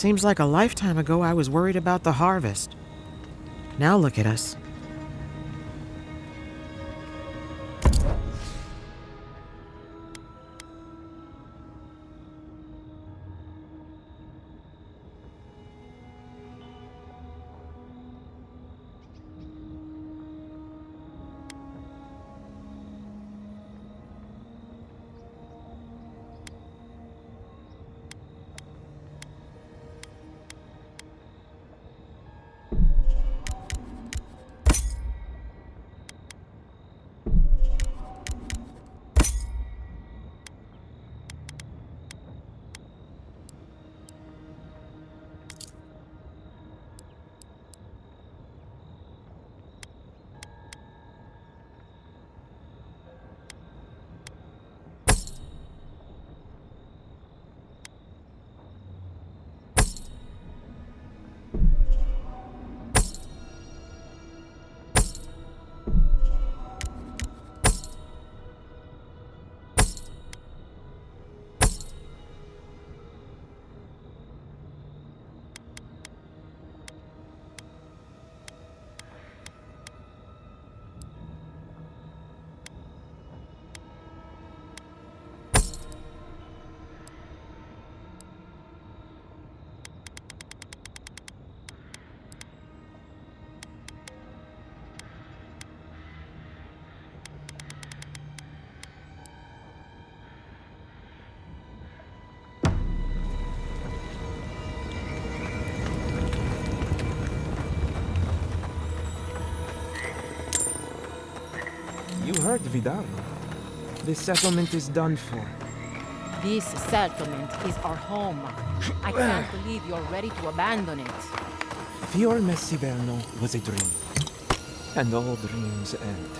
Seems like a lifetime ago I was worried about the harvest. Now look at us. You heard Vidal. This settlement is done for. This settlement is our home. I can't believe you're ready to abandon it. Fior Messiverno was a dream. And all dreams end.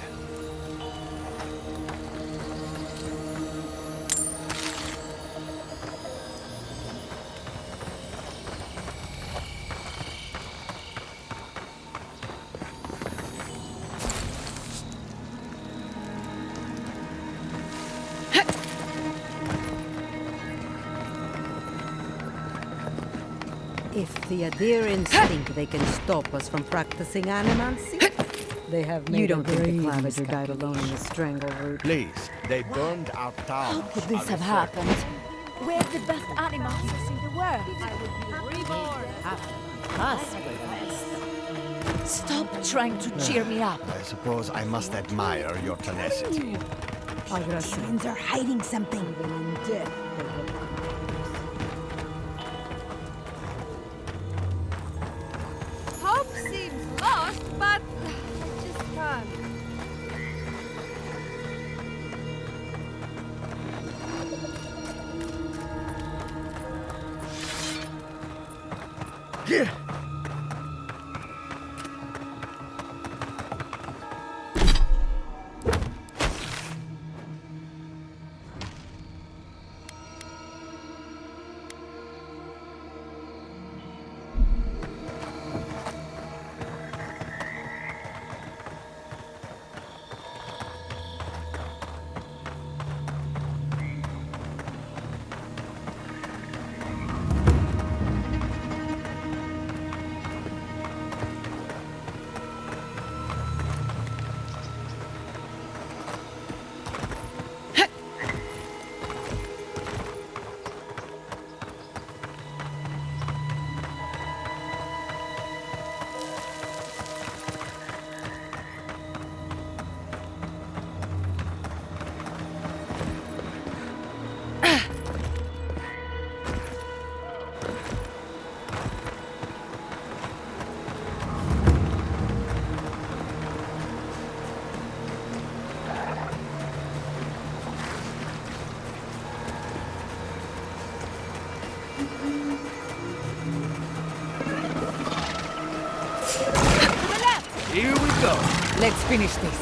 If the adherents think they can stop us from practicing animancy, they have made You don't a think the grave Claviger mistake. died alone in the strangle route? Please, they burned our town. How could this have happened? We're the best animals in the world. Us were the best. Stop trying to cheer me up. I suppose I must admire your tenacity. Humans are hiding something. Even in death, they will not. Hope seems lost, but just can't. Here we go. Let's finish this.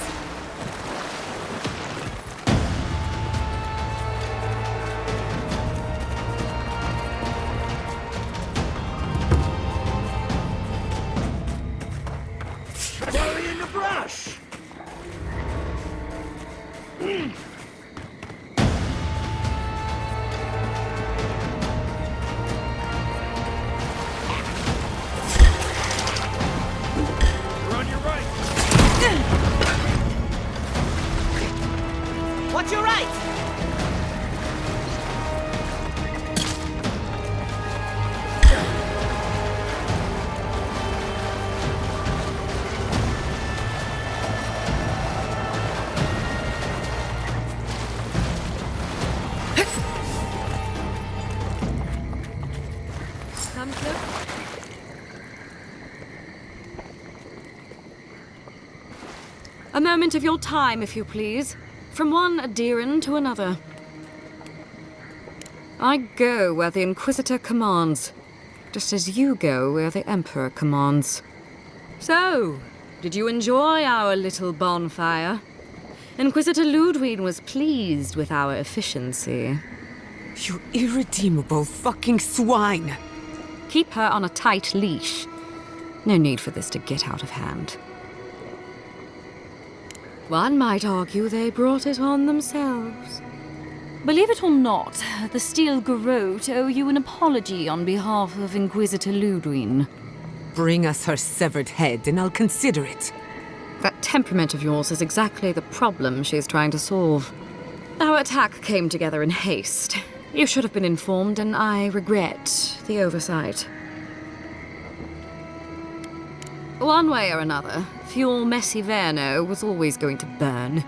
Bury in the brush. Watch your right! Come close. A moment of your time, if you please. From one adherent to another. I go where the Inquisitor commands, just as you go where the Emperor commands. So, did you enjoy our little bonfire? Inquisitor Ludwig was pleased with our efficiency. You irredeemable fucking swine! Keep her on a tight leash. No need for this to get out of hand. One might argue they brought it on themselves. Believe it or not, the Steel Garrote owe you an apology on behalf of Inquisitor Ludwig. Bring us her severed head and I'll consider it. That temperament of yours is exactly the problem she's trying to solve. Our attack came together in haste. You should have been informed, and I regret the oversight. One way or another, Fuel Messiverno was always going to burn.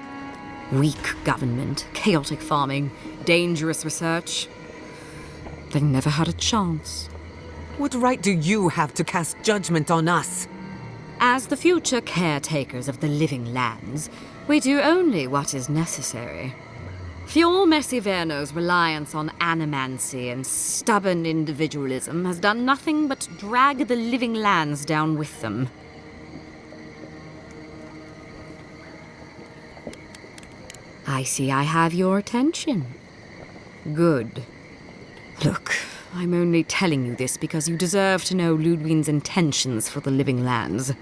Weak government, chaotic farming, dangerous research. They never had a chance. What right do you have to cast judgment on us? As the future caretakers of the living lands, we do only what is necessary. Fuel Messiverno's reliance on animancy and stubborn individualism has done nothing but drag the living lands down with them. I see I have your attention. Good. Look, I'm only telling you this because you deserve to know Ludwig's intentions for the living lands.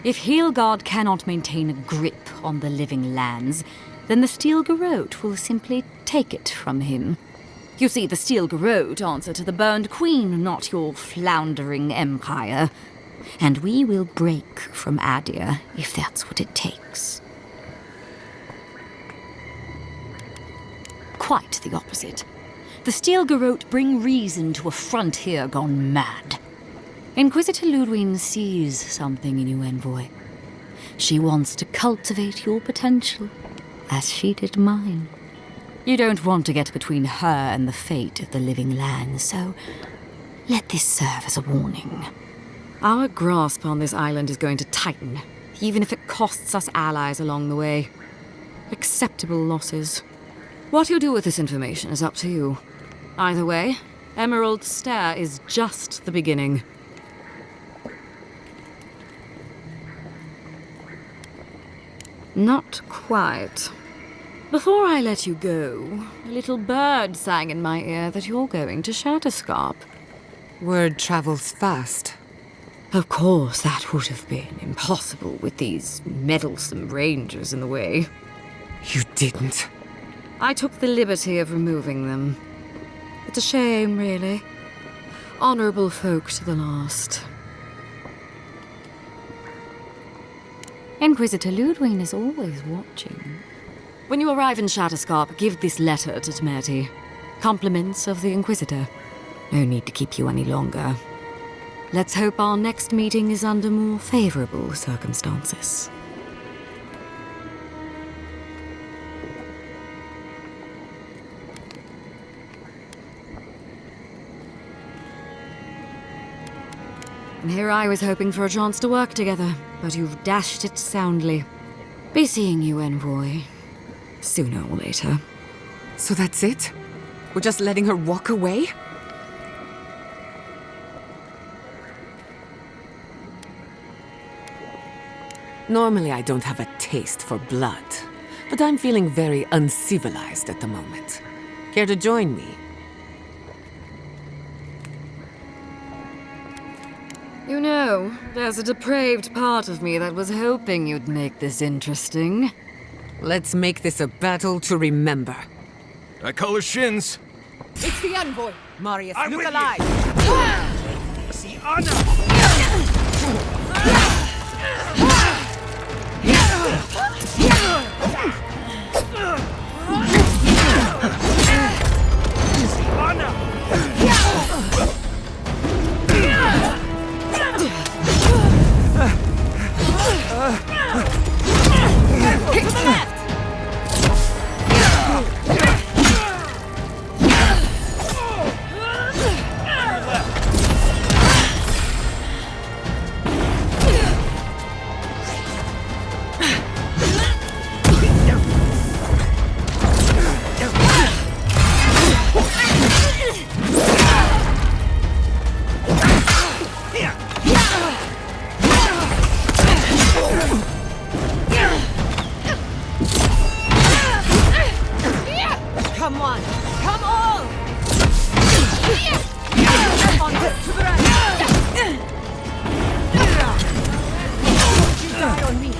If Heelgard cannot maintain a grip on the living lands, then the Steel Garrote will simply take it from him. You see, the Steel Garrote answer to the Burned Queen, not your floundering empire. And we will break from Adir if that's what it takes. Quite the opposite. The Steel Garrote bring reason to a frontier gone mad. Inquisitor Ludwig sees something in you, Envoy. She wants to cultivate your potential, as she did mine. You don't want to get between her and the fate of the living land, so let this serve as a warning. Our grasp on this island is going to tighten, even if it costs us allies along the way. Acceptable losses. What you do with this information is up to you. Either way, Emerald Stair is just the beginning. Not quite. Before I let you go, a little bird sang in my ear that you're going to Shatterscarp. Word travels fast. Of course, that would have been impossible with these meddlesome rangers in the way. You didn't. I took the liberty of removing them. It's a shame, really. Honorable folk to the last. Inquisitor Ludwig is always watching. When you arrive in Shatterscarp, give this letter to Tmerti. Compliments of the Inquisitor. No need to keep you any longer. Let's hope our next meeting is under more favorable circumstances. And here I was hoping for a chance to work together, but you've dashed it soundly. Be seeing you, Envoy. Sooner or later. So that's it? We're just letting her walk away? Normally I don't have a taste for blood, but I'm feeling very uncivilized at the moment. Care to join me? You know, there's a depraved part of me that was hoping you'd make this interesting. Let's make this a battle to remember. I call her shins. It's the envoy! Marius, I'm look with alive! See honor. Come on! Come on! On to the right! Don't you die on me!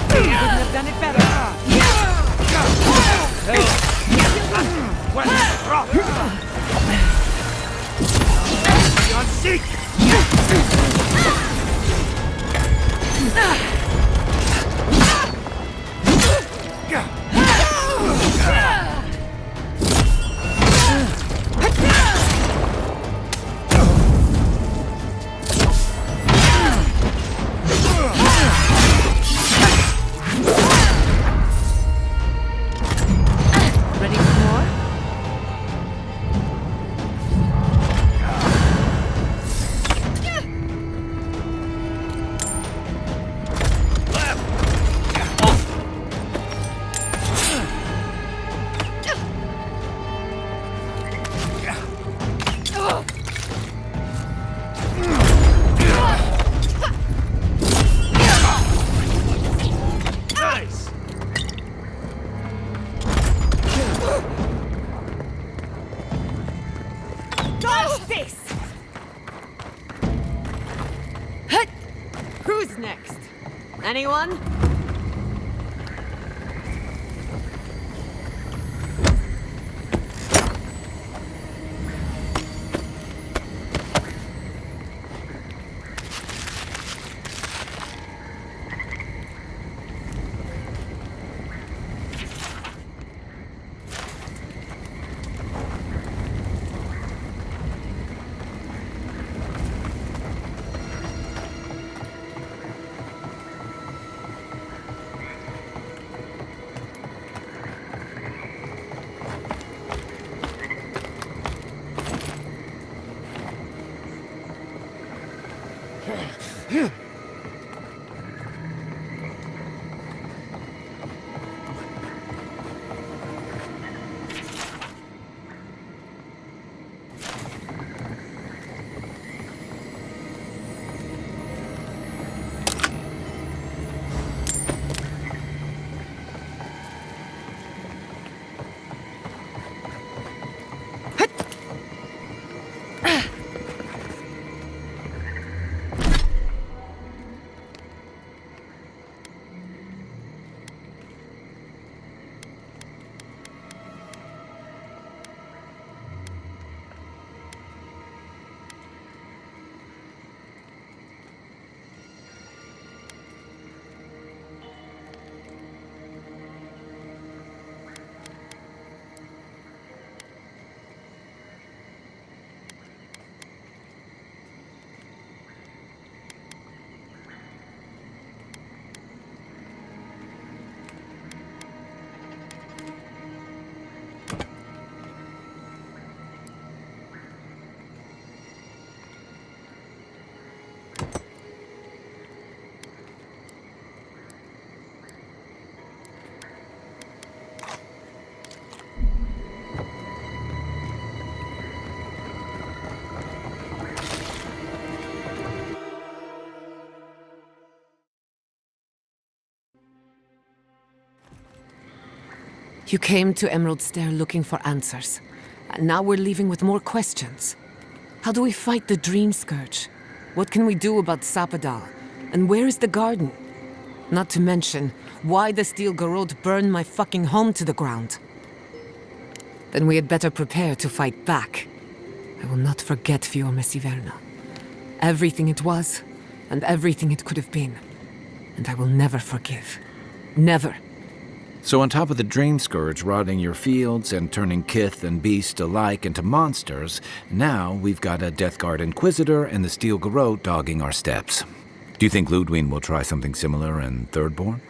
Couldn't have done it better. On seek! Ready for more? Nice! Dodge this! Who's next? Anyone? You came to Emerald Stair looking for answers. And now we're leaving with more questions. How do we fight the Dream Scourge? What can we do about Sapadal? And where is the garden? Not to mention, why the Steel Garrote burned my fucking home to the ground. Then we had better prepare to fight back. I will not forget Fiume Siverna. Everything it was, and everything it could have been. And I will never forgive. Never. So on top of the Dream Scourge rotting your fields and turning kith and beast alike into monsters, now we've got a Death Guard Inquisitor and the Steel Garrote dogging our steps. Do you think Ludwig will try something similar in Thirdborn?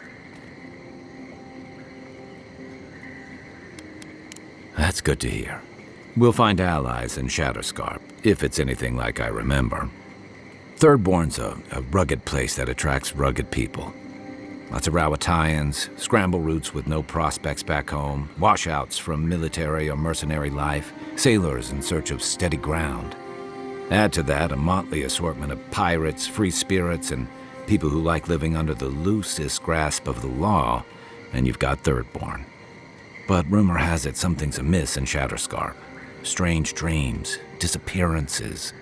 That's good to hear. We'll find allies in Shatterscarp, if it's anything like I remember. Thirdborn's a rugged place that attracts rugged people. Lots of Rawatayans, scramble routes with no prospects back home, washouts from military or mercenary life, sailors in search of steady ground. Add to that a motley assortment of pirates, free spirits, and people who like living under the loosest grasp of the law, and you've got Thirdborn. But rumor has it something's amiss in Shatterscarp. Strange dreams, disappearances,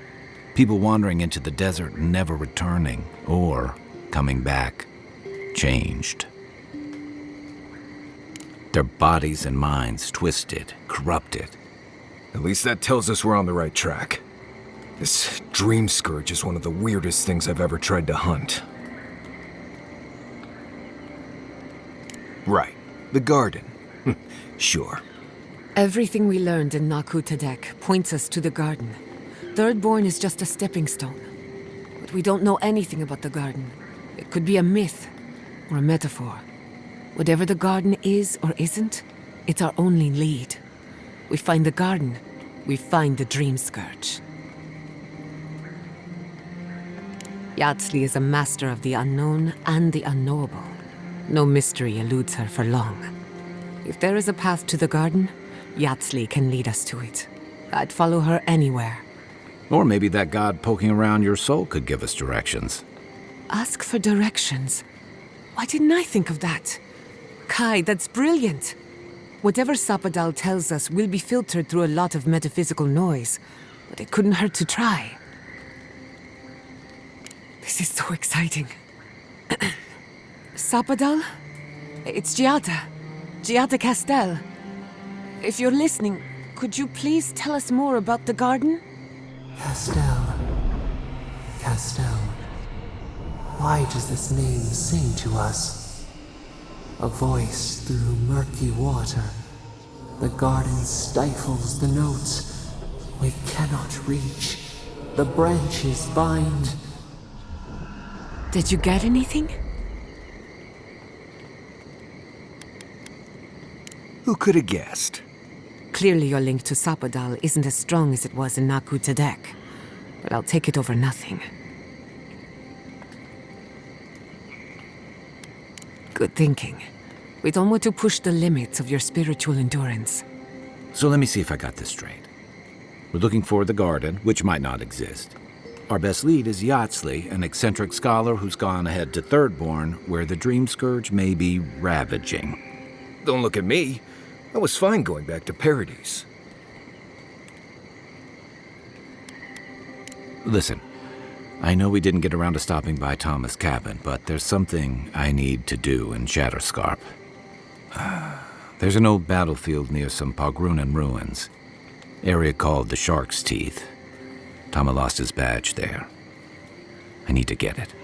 people wandering into the desert and never returning, or coming back, changed. Their bodies and minds twisted, corrupted. At least that tells us we're on the right track. This dream scourge is one of the weirdest things I've ever tried to hunt. Right, the garden. Sure. Everything we learned in Nakutadek points us to the garden. Thirdborn is just a stepping stone. But we don't know anything about the garden. It could be a myth or a metaphor. Whatever the garden is or isn't, it's our only lead. We find the garden, we find the dream scourge. Yardsley is a master of the unknown and the unknowable. No mystery eludes her for long. If there is a path to the garden, Yardsley can lead us to it. I'd follow her anywhere. Or maybe that god poking around your soul could give us directions. Ask for directions. Why didn't I think of that? Kai, that's brilliant. Whatever Sapadal tells us will be filtered through a lot of metaphysical noise, but it couldn't hurt to try. This is so exciting. Sapadal? It's Giada. Giada Castel. If you're listening, could you please tell us more about the garden? Castel. Castel. Why does this name sing to us? A voice through murky water. The garden stifles the notes we cannot reach. The branches bind. Did you get anything? Who could have guessed? Clearly your link to Sapadal isn't as strong as it was in Nakutadek, but I'll take it over nothing. Good thinking. We don't want to push the limits of your spiritual endurance. So let me see if I got this straight. We're looking for the garden, which might not exist. Our best lead is Yardsley, an eccentric scholar who's gone ahead to Thirdborn, where the dream scourge may be ravaging. Don't look at me. I was fine going back to Paradise. Listen, I know we didn't get around to stopping by Thomas' cabin, but there's something I need to do in Shatterscarp. There's an old battlefield near some Pogrunan ruins. Area called the Shark's Teeth. Tama lost his badge there. I need to get it.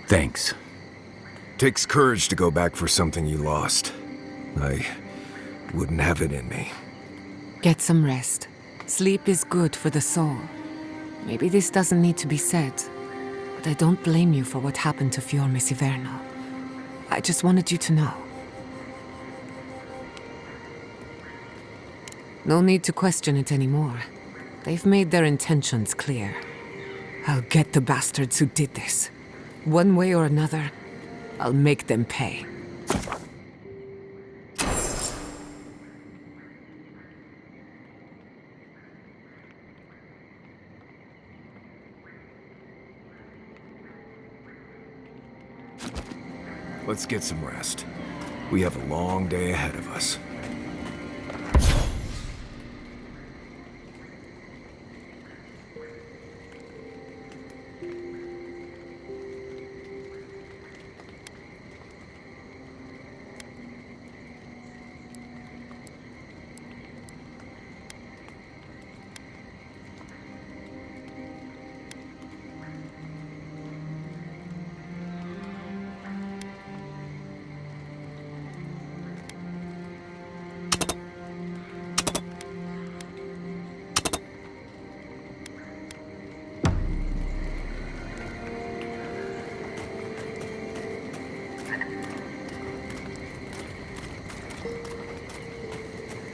Thanks. Takes courage to go back for something you lost. I wouldn't have it in me. Get some rest. Sleep is good for the soul. Maybe this doesn't need to be said, but I don't blame you for what happened to Fiorme Siverno. I just wanted you to know. No need to question it anymore. They've made their intentions clear. I'll get the bastards who did this. One way or another, I'll make them pay. Let's get some rest. We have a long day ahead of us.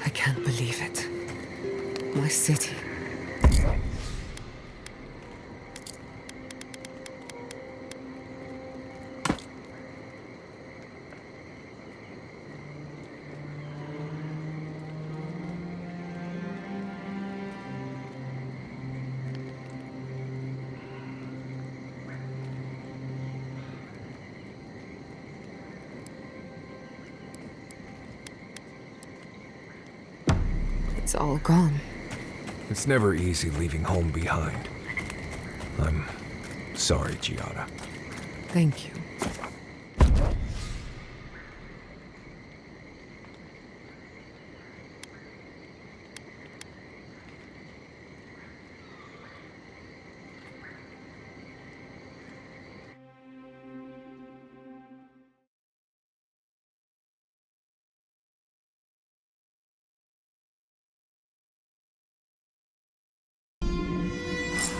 I can't believe it. My city. It's all gone. It's never easy leaving home behind. I'm sorry, Giada. Thank you.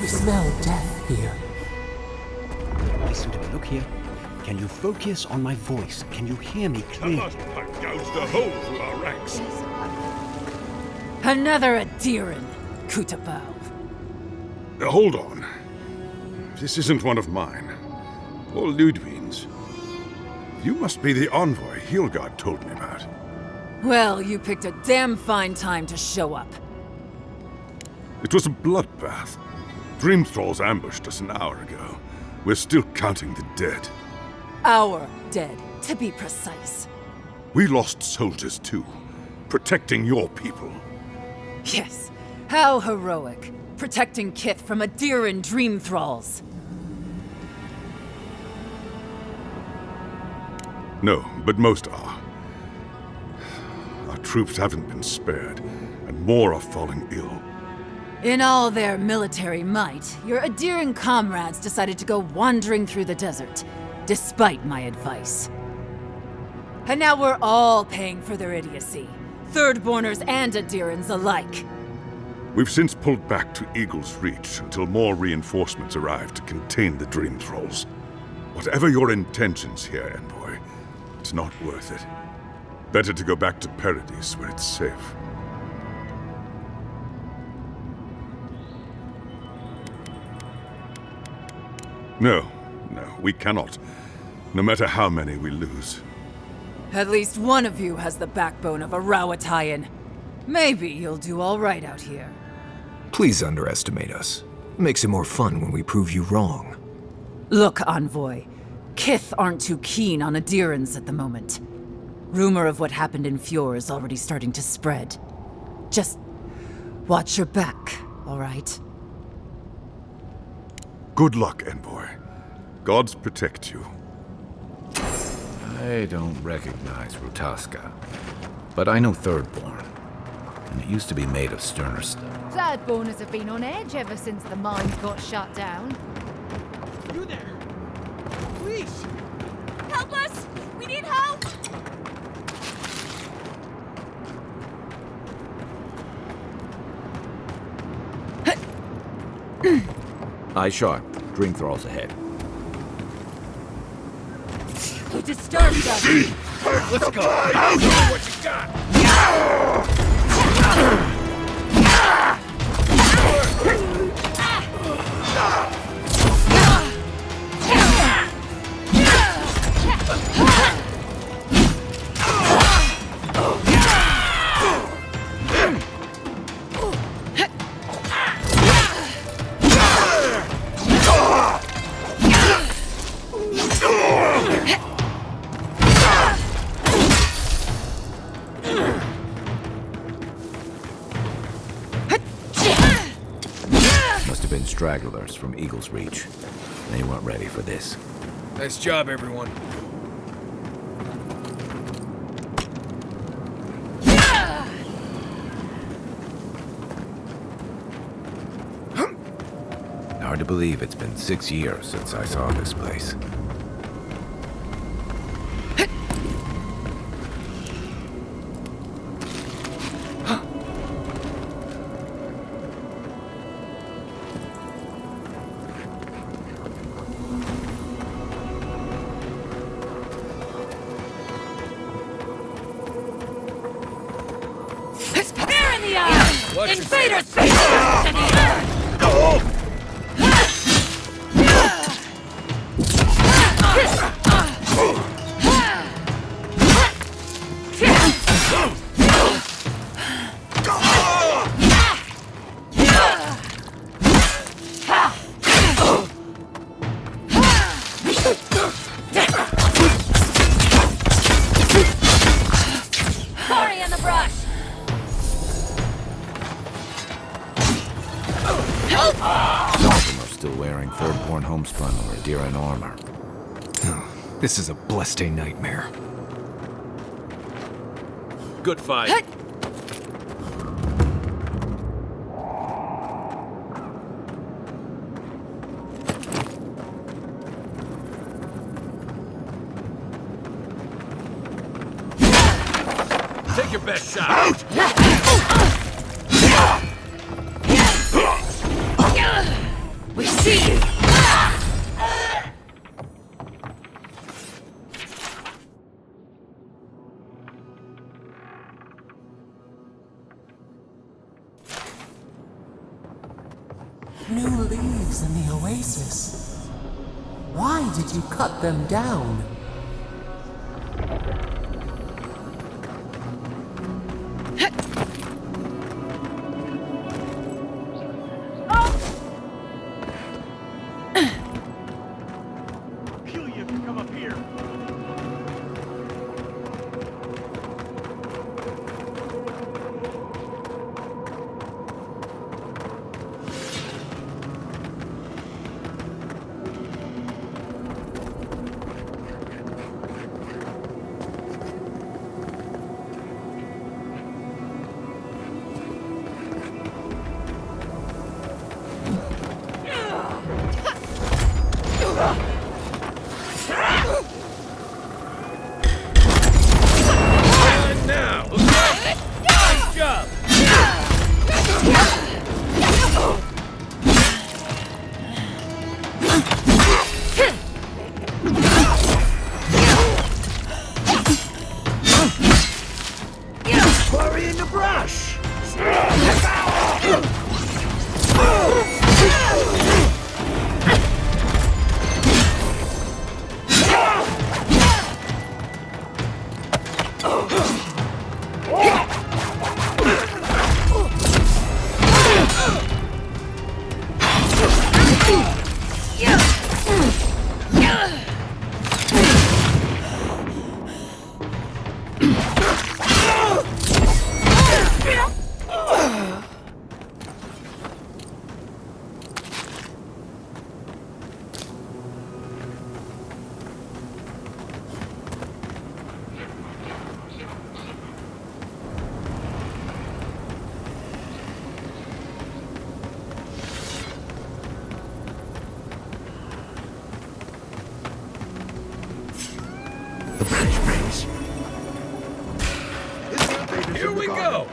You smell death here. Listen to me. Look here. Can you focus on my voice? Can you hear me clearly? The last pipe gouged a hole through our ranks. Another Adiran, Kutabao. Hold on. This isn't one of mine. Or Ludwig's. You must be the envoy Hilgard told me about. Well, you picked a damn fine time to show up. It was a bloodbath. Dream Thralls ambushed us an hour ago. We're still counting the dead. Our dead, to be precise. We lost soldiers too, protecting your people. Yes, how heroic. Protecting Kith from Adiran Dream Thralls. No, but most are. Our troops haven't been spared, and more are falling ill. In all their military might, your Adiran comrades decided to go wandering through the desert, despite my advice. And now we're all paying for their idiocy, Thirdborners and Adirans alike. We've since pulled back to Eagle's Reach until more reinforcements arrive to contain the Dream Thralls. Whatever your intentions here, Envoy, it's not worth it. Better to go back to Paradise where it's safe. No, we cannot. No matter how many we lose. At least one of you has the backbone of a Rawatayan. Maybe you'll do all right out here. Please underestimate us. Makes it more fun when we prove you wrong. Look, Envoy. Kith aren't too keen on Adirans at the moment. Rumor of what happened in Fjord is already starting to spread. Just watch your back, all right? Good luck, Envoy. Gods protect you. I don't recognize Rutaska, but I know Thirdborn, and it used to be made of sterner stuff. Thirdborners have been on edge ever since the mines got shut down. You there? Please! Help us! We need help! Eye sharp. Dream Thralls ahead. You disturbed us! Let's go! I'll show you what you got! Stragglers from Eagle's Reach. They weren't ready for this. Nice job, everyone. Hard to believe it's been 6 years since I saw this place. Invaders! To the earth! still wearing Thirdborn homespun or Adiran armor. This is a blessed nightmare. Good fight. Take your best shot. Out! We see you! New leaves in the oasis. Why did you cut them down? Here we go!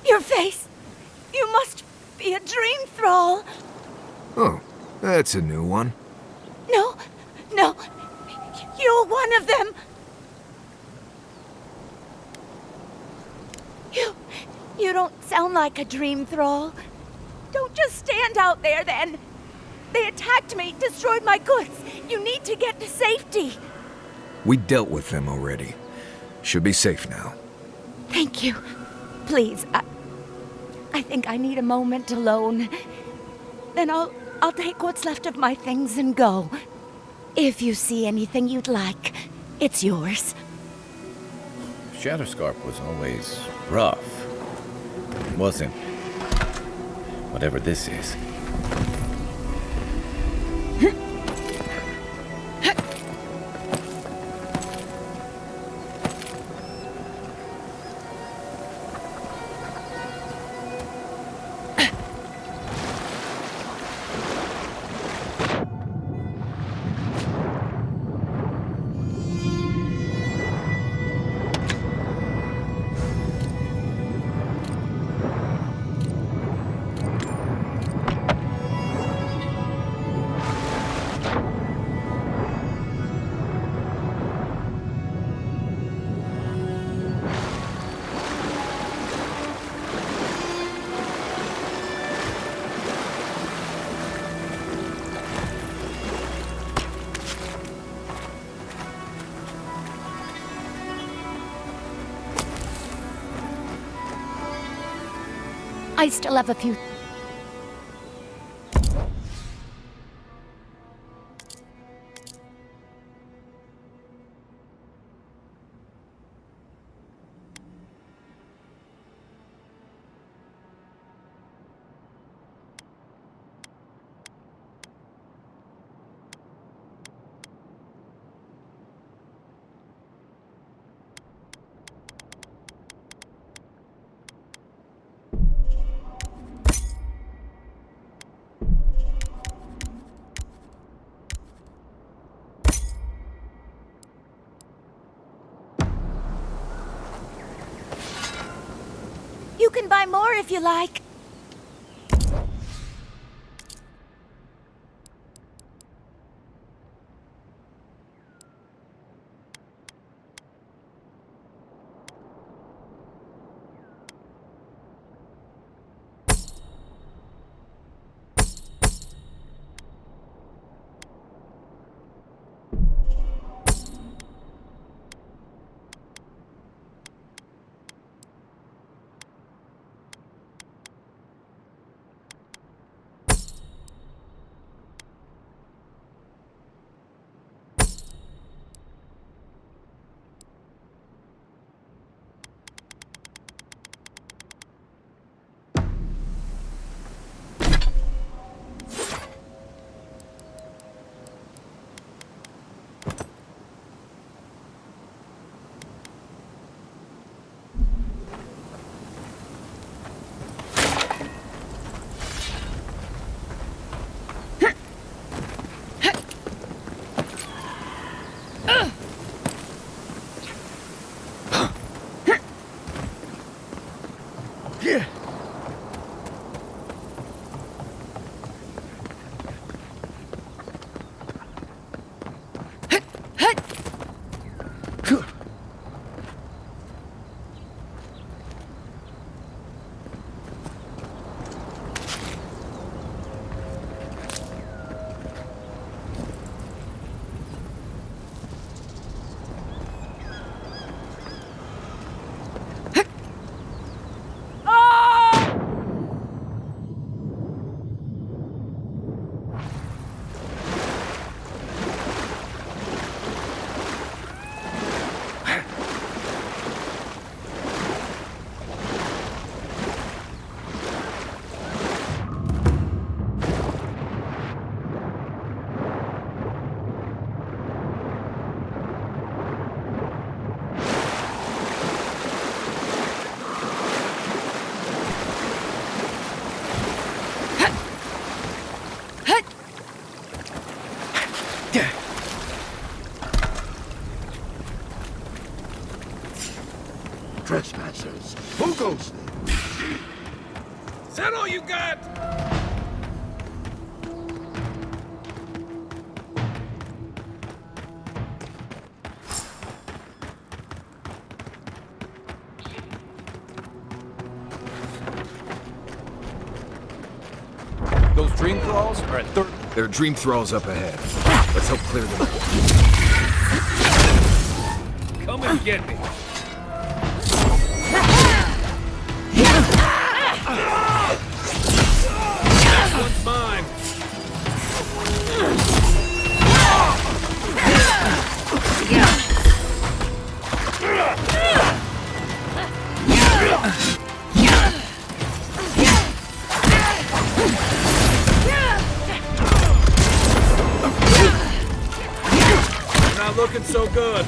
Your face! You must be a dream thrall! Oh, that's a new one. No, no, you're one of them! You don't sound like a dream thrall. Don't just stand out there then. They attacked me, destroyed my goods. You need to get to safety. We dealt with them already. Should be safe now. Thank you. Please, I think I need a moment alone. Then I'll take what's left of my things and go. If you see anything you'd like, it's yours. Shatterscarp was always rough. It wasn't. Whatever this is. I still have a few... You can buy more if you like. Trespassers, who goes there? Is that all you got? Those dream thralls are at third. There are dream thralls up ahead. Let's help clear them out. Come and get me. That one's mine. Not looking so good.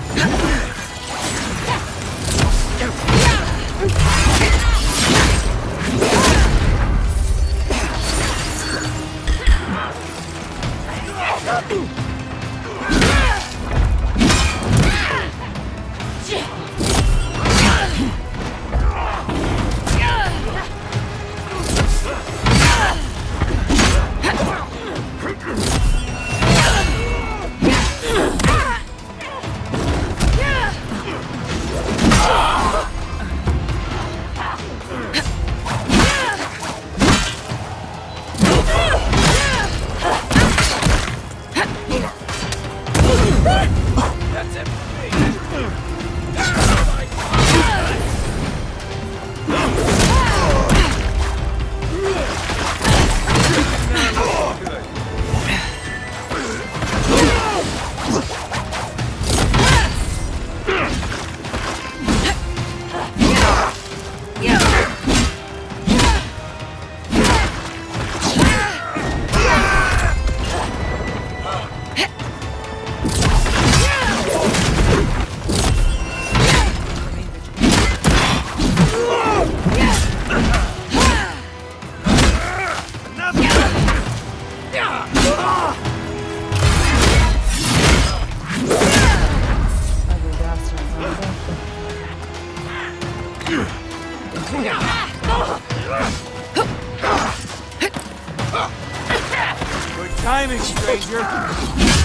Good timing, stranger.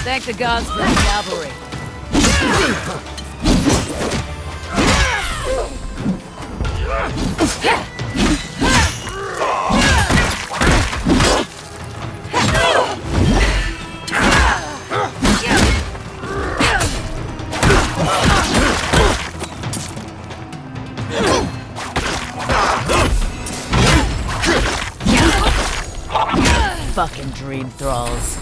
Thank the gods for the cavalry. Fucking dream thralls.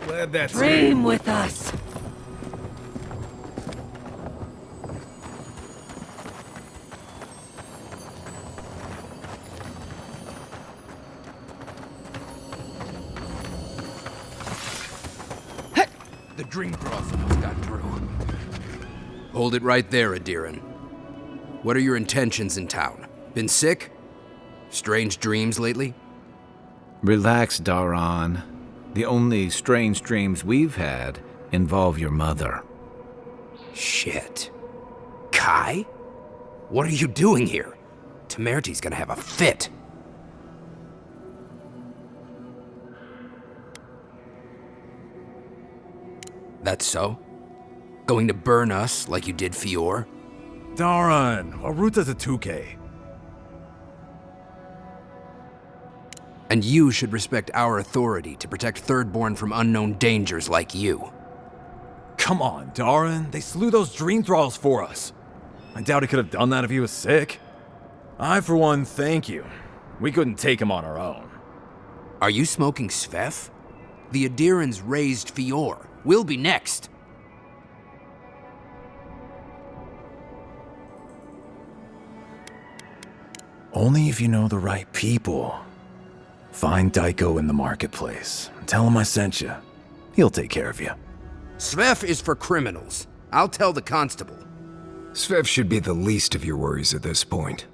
Glad that's Dream with us. The dream thralls almost got through. Hold it right there, Adiran. What are your intentions in town? Been sick? Strange dreams lately? Relax, Daran. The only strange dreams we've had involve your mother. Shit. Kai? What are you doing here? Temerty's gonna have a fit. That's so? Going to burn us like you did Fior? Daran, Aruta's a 2K. And you should respect our authority to protect Thirdborn from unknown dangers like you. Come on, Daran. They slew those dream thralls for us. I doubt he could have done that if he was sick. I, for one, thank you. We couldn't take him on our own. Are you smoking Svef? The Adirans raised Fior. We'll be next. Only if you know the right people. Find Daiko in the marketplace. Tell him I sent you. He'll take care of you. Svef is for criminals. I'll tell the constable. Svef should be the least of your worries at this point.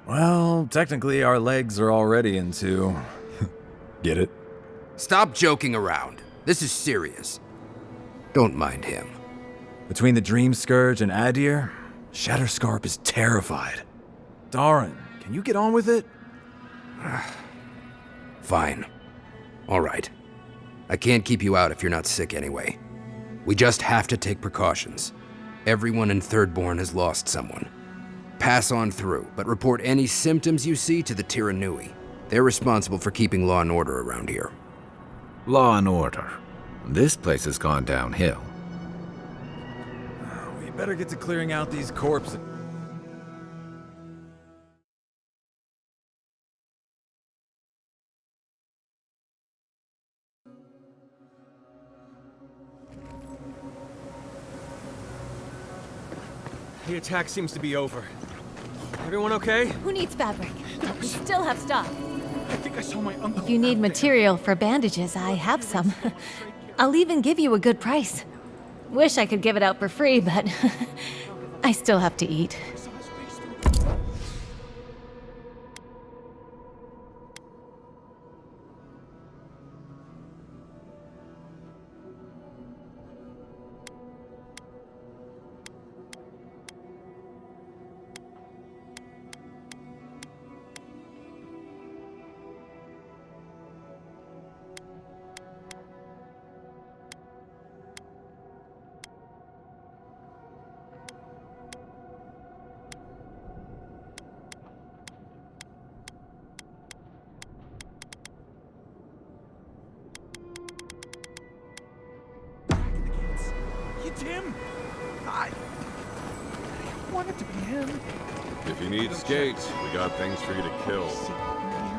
Well, technically our legs are already into... Get it? Stop joking around. This is serious. Don't mind him. Between the Dream Scourge and Adir, Shatterscarp is terrified. Daran, can you get on with it? Fine. All right. I can't keep you out if you're not sick anyway. We just have to take precautions. Everyone in Thirdborn has lost someone. Pass on through, but report any symptoms you see to the Tiranui. They're responsible for keeping law and order around here. Law and order. This place has gone downhill. We better get to clearing out these corpses. The attack seems to be over. Everyone okay? Who needs fabric? We still have stock. I think I saw my uncle. If you need material for bandages, I have some. I'll even give you a good price. Wish I could give it out for free, but I still have to eat. It's him! I want it to be him. If you need skates, we got things for you to kill.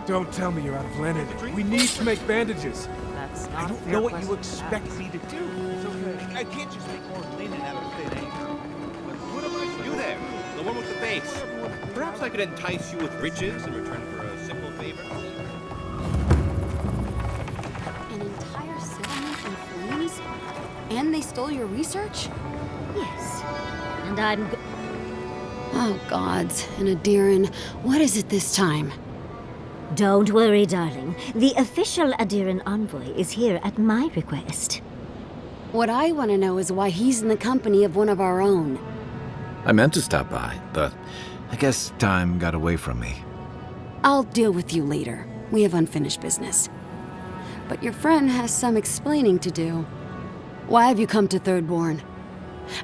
Don't tell me you're out of linen. We need to make bandages. That's I don't know what you expect me to do. It's okay. I can't just make more linen out of thin air. What am I to do there? The one with the base. Perhaps I could entice you with riches in return for a simple favor. An entire settlement in flames? And they stole your research? Yes. And I'm Oh, gods. And Adiran, what is it this time? Don't worry, darling. The official Adiran envoy is here at my request. What I want to know is why he's in the company of one of our own. I meant to stop by, but I guess time got away from me. I'll deal with you later. We have unfinished business. But your friend has some explaining to do. Why have you come to Thirdborn?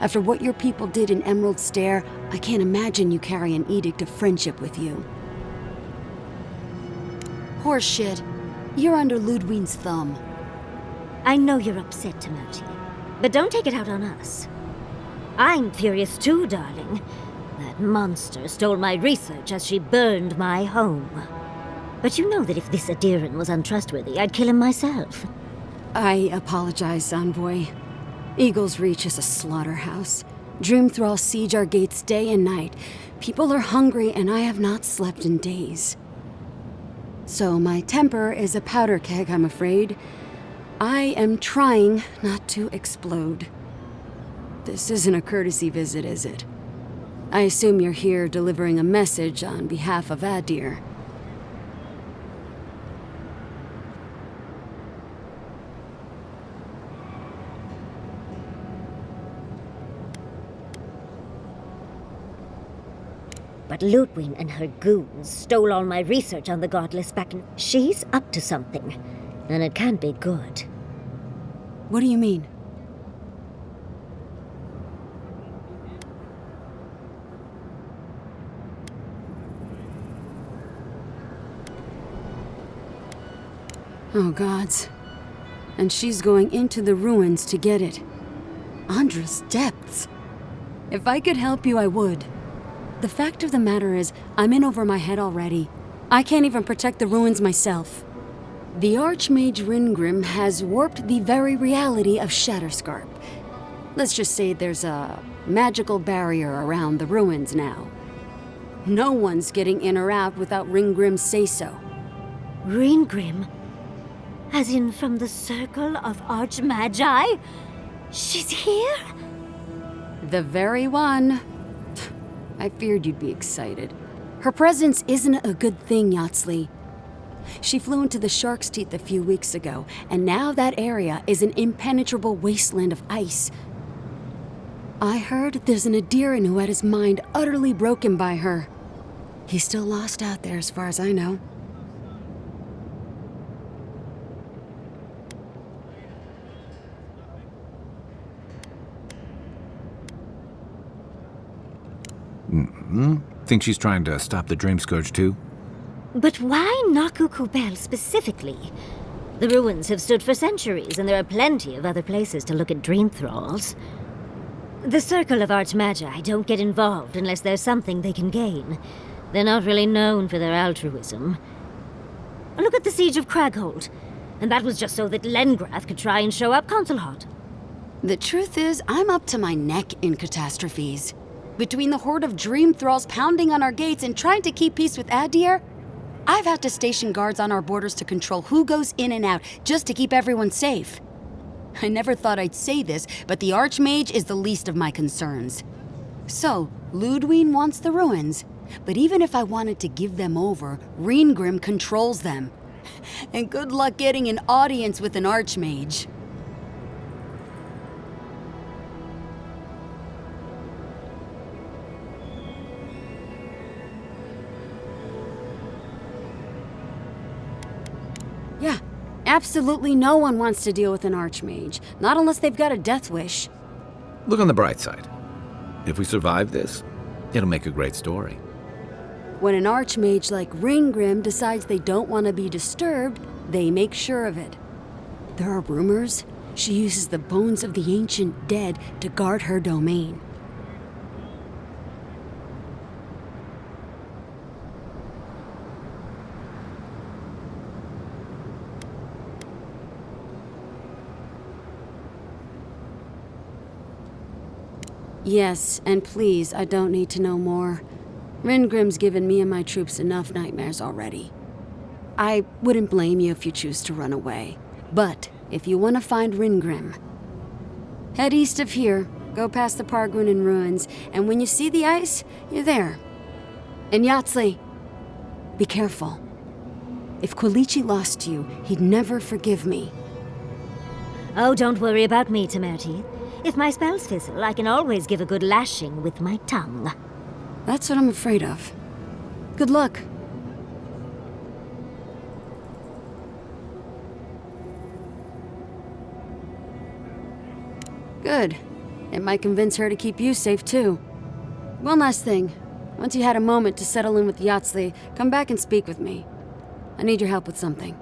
After what your people did in Emerald Stair, I can't imagine you carry an edict of friendship with you. Horseshit. You're under Ludwig's thumb. I know you're upset, Timothy, but don't take it out on us. I'm furious too, darling. That monster stole my research as she burned my home. But you know that if this Adiran was untrustworthy, I'd kill him myself. I apologize, Envoy. Eagle's Reach is a slaughterhouse. Dream Thralls siege our gates day and night. People are hungry, and I have not slept in days. So my temper is a powder keg, I'm afraid. I am trying not to explode. This isn't a courtesy visit, is it? I assume you're here delivering a message on behalf of Adir. But Ludwig and her goons stole all my research on the Godless back in... She's up to something, and it can't be good. What do you mean? Oh, gods. And she's going into the ruins to get it. Andra's depths. If I could help you, I would. The fact of the matter is, I'm in over my head already. I can't even protect the ruins myself. The Archmage Ringrim has warped the very reality of Shatterscarp. Let's just say there's a magical barrier around the ruins now. No one's getting in or out without Ringgrim's say-so. Ringgrim? As in from the Circle of Archmagi? She's here? The very one. I feared you'd be excited. Her presence isn't a good thing, Yatsley. She flew into the Shark's Teeth a few weeks ago, and now that area is an impenetrable wasteland of ice. I heard there's an Adiran who had his mind utterly broken by her. He's still lost out there as far as I know. Think she's trying to stop the Dream Scourge too? But why Nakukubel specifically? The ruins have stood for centuries, and there are plenty of other places to look at Dream Thralls. The Circle of Archmagi don't get involved unless there's something they can gain. They're not really known for their altruism. Look at the Siege of Craghold. And that was just so that Lengrath could try and show up Consulhot. The truth is, I'm up to my neck in catastrophes. Between the horde of Dream Thralls pounding on our gates and trying to keep peace with Adir, I've had to station guards on our borders to control who goes in and out, just to keep everyone safe. I never thought I'd say this, but the Archmage is the least of my concerns. So, Ludwig wants the ruins, but even if I wanted to give them over, Ringgrim controls them. And good luck getting an audience with an Archmage. Yeah, absolutely no one wants to deal with an Archmage. Not unless they've got a death wish. Look on the bright side. If we survive this, it'll make a great story. When an Archmage like Ringgrim decides they don't want to be disturbed, they make sure of it. There are rumors she uses the bones of the ancient dead to guard her domain. Yes, and please, I don't need to know more. Ringgrim's given me and my troops enough nightmares already. I wouldn't blame you if you choose to run away. But if you want to find Ringgrim, head east of here Go past the Pargoon in ruins, and when you see the ice, you're there. And Yatsley, be careful. If Quilichi lost you, he'd never forgive me. Oh, don't worry about me, Temerity. If my spells fizzle, I can always give a good lashing with my tongue. That's what I'm afraid of. Good luck. Good. It might convince her to keep you safe, too. One last thing. Once you had a moment to settle in with Yatsley, come back and speak with me. I need your help with something.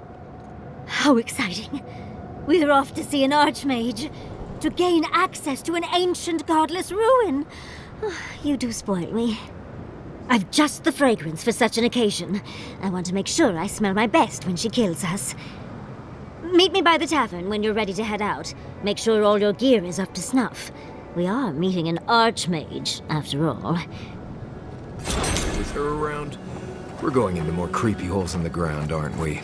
How exciting. We're off to see an archmage. To gain access to an ancient godless ruin. You do spoil me. I've just the fragrance for such an occasion. I want to make sure I smell my best when she kills us. Meet me by the tavern when you're ready to head out. Make sure all your gear is up to snuff. We are meeting an archmage, after all. With her around, we're going into more creepy holes in the ground, aren't we?